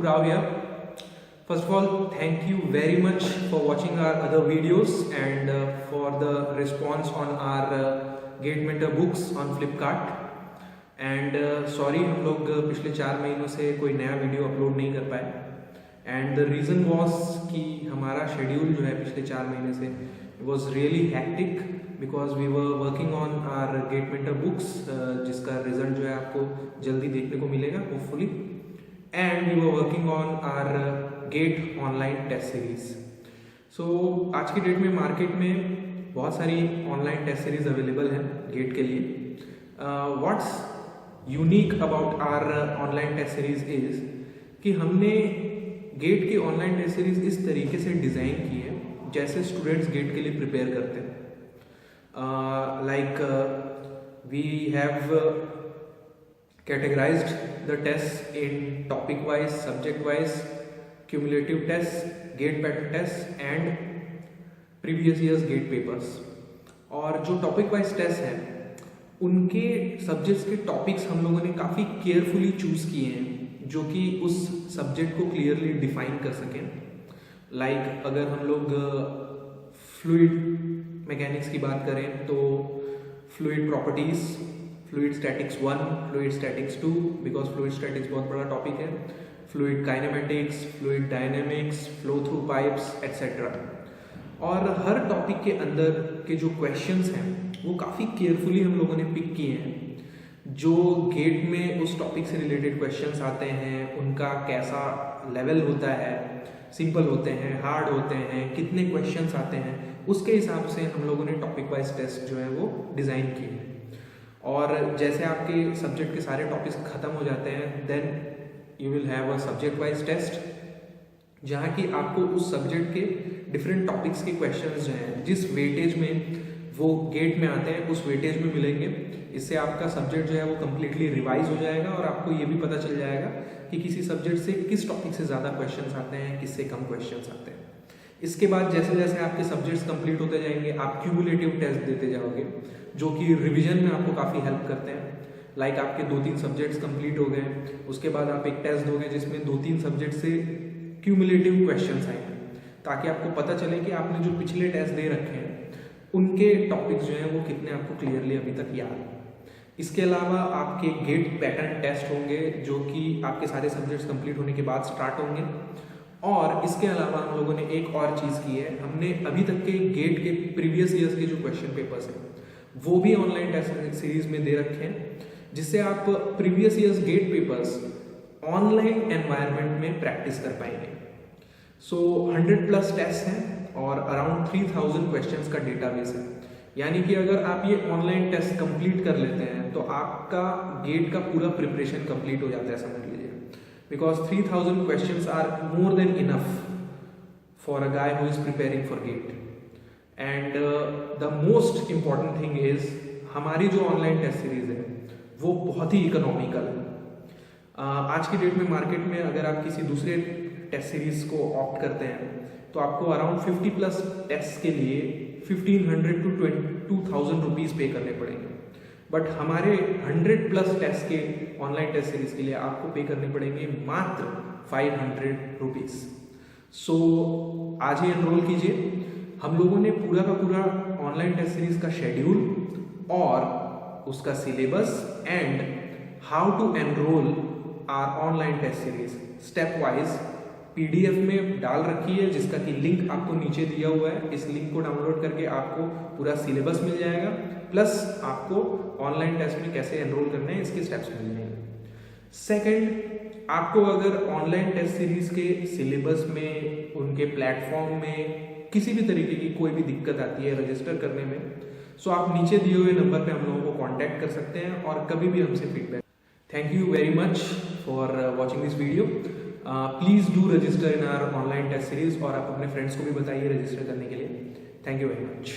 Rao here. First of all, thank you very much for watching our other videos and for the response on our Gate Mentor books on Flipkart. And sorry हम लोग पिछले 4 महीनों से कोई नया video upload नहीं कर पाए. एंड द रीज़न वॉज कि हमारा शेड्यूल जो है पिछले 4 महीने से was really hectic because we were working on our GATE mentor books, जिसका रिजल्ट जो है आपको जल्दी देखने को मिलेगा hopefully. And we were working on our GATE online test series. So आज की डेट में मार्केट में बहुत सारी ऑनलाइन टेस्ट सीरीज अवेलेबल हैं गेट के लिए. What's unique about our online test series is कि हमने गेट की ऑनलाइन टेस्ट सीरीज इस तरीके से डिज़ाइन की है जैसे स्टूडेंट्स गेट के लिए प्रिपेयर करते हैं. Like we have categorized the tests in topic wise, subject wise, cumulative tests, gate pattern tests and previous years gate papers. और जो टॉपिक वाइज टेस्ट हैं उनके सब्जेक्ट्स के टॉपिक्स हम लोगों ने काफ़ी केयरफुली चूज़ किए हैं जो कि उस सब्जेक्ट को क्लियरली डिफाइन कर सकें. लाइक अगर हम लोग फ्लूइड मैकेनिक्स की बात करें तो fluid properties, fluid statics 1, fluid statics 2 because fluid statics बहुत बड़ा टॉपिक है, fluid kinematics, fluid dynamics, flow through pipes etcetera. और हर टॉपिक के अंदर के जो क्वेश्चंस हैं वो काफ़ी केयरफुली हम लोगों ने पिक किए हैं. जो गेट में उस टॉपिक से रिलेटेड क्वेश्चंस आते हैं उनका कैसा लेवल होता है, सिंपल होते हैं, हार्ड होते हैं, कितने क्वेश्चंस आते हैं, उसके हिसाब से हम लोगों ने टॉपिक वाइज टेस्ट जो है वो डिज़ाइन किए हैं. और जैसे आपके सब्जेक्ट के सारे टॉपिक्स ख़त्म हो जाते हैं then you will have a subject wise test जहाँ कि आपको उस सब्जेक्ट के डिफरेंट टॉपिक्स के क्वेश्चंस जो हैं जिस वेटेज में वो गेट में आते हैं उस वेटेज में मिलेंगे. इससे आपका सब्जेक्ट जो है वो कम्प्लीटली रिवाइज हो जाएगा और आपको ये भी पता चल जाएगा कि किसी सब्जेक्ट से किस टॉपिक से ज़्यादा क्वेश्चंस आते हैं, किससे कम क्वेश्चंस आते हैं. इसके बाद जैसे जैसे आपके सब्जेक्ट्स कंप्लीट होते जाएंगे आप क्यूमुलेटिव टेस्ट देते जाओगे जो कि रिवीजन में आपको काफ़ी हेल्प करते हैं. लाइक आपके 2-3 सब्जेक्ट्स कंप्लीट हो गए, उसके बाद आप एक टेस्ट दोगे जिसमें 2-3 सब्जेक्ट से क्यूमुलेटिव क्वेश्चंस आएंगे ताकि आपको पता चले कि आपने जो पिछले टेस्ट दे रखे हैं उनके टॉपिक्स जो हैं वो कितने आपको क्लियरली अभी तक याद हैं. इसके अलावा आपके गेट पैटर्न टेस्ट होंगे जो कि आपके सारे सब्जेक्ट्स कंप्लीट होने के बाद स्टार्ट होंगे. और इसके अलावा हम लोगों ने एक और चीज़ की है, हमने अभी तक के गेट के प्रीवियस ईयर्स के जो क्वेश्चन पेपर्स हैं वो भी ऑनलाइन टेस्ट सीरीज में दे रखे हैं जिससे आप previous years GATE papers online environment में प्रैक्टिस कर पाएंगे. सो 100+ टेस्ट हैं और अराउंड 3000 क्वेश्चंस का डेटाबेस है. यानी कि अगर आप ये ऑनलाइन टेस्ट कंप्लीट कर लेते हैं तो आपका गेट का पूरा प्रिपरेशन कंप्लीट हो जाता है समझ लीजिए. Because 3000 questions are more than enough for a guy who is preparing for GATE. And the most important thing is हमारी जो ऑनलाइन टेस्ट सीरीज है वो बहुत ही इकोनॉमिकल है. आज की डेट में मार्केट में अगर आप किसी दूसरे टेस्ट सीरीज को ऑप्ट करते हैं तो आपको अराउंड 50+ टेस्ट के लिए 1500 to 2000 रुपीज़ पे करने पड़ेंगे. बट हमारे 100+ टेस्ट के ऑनलाइन टेस्ट सीरीज के लिए आपको पे करने पड़ेंगे मात्र 500 रुपीज़. सो आज ही एनरोल कीजिए. हम लोगों ने पूरा का पूरा ऑनलाइन टेस्ट सीरीज का शेड्यूल और उसका syllabus and how to enrol our online test series step wise PDF में डाल रखी है जिसका कि लिंक आपको नीचे दिया हुआ है. इस लिंक को डाउनलोड करके आपको पूरा सिलेबस मिल जाएगा प्लस आपको ऑनलाइन टेस्ट में कैसे एनरोल करना है इसके स्टेप्स मिल जाएंगे. सेकंड, आपको अगर ऑनलाइन टेस्ट सीरीज के सिलेबस में, उनके प्लेटफॉर्म में किसी भी तरीके की कोई भी दिक्कत आती है रजिस्टर करने में, सो आप नीचे दिए हुए नंबर पे हम लोगों को कांटेक्ट कर सकते हैं और कभी भी हमसे feedback. Thank you very much for watching this video. Please do register in our online test series और आप अपने फ्रेंड्स को भी बताइए रजिस्टर करने के लिए. Thank you very much.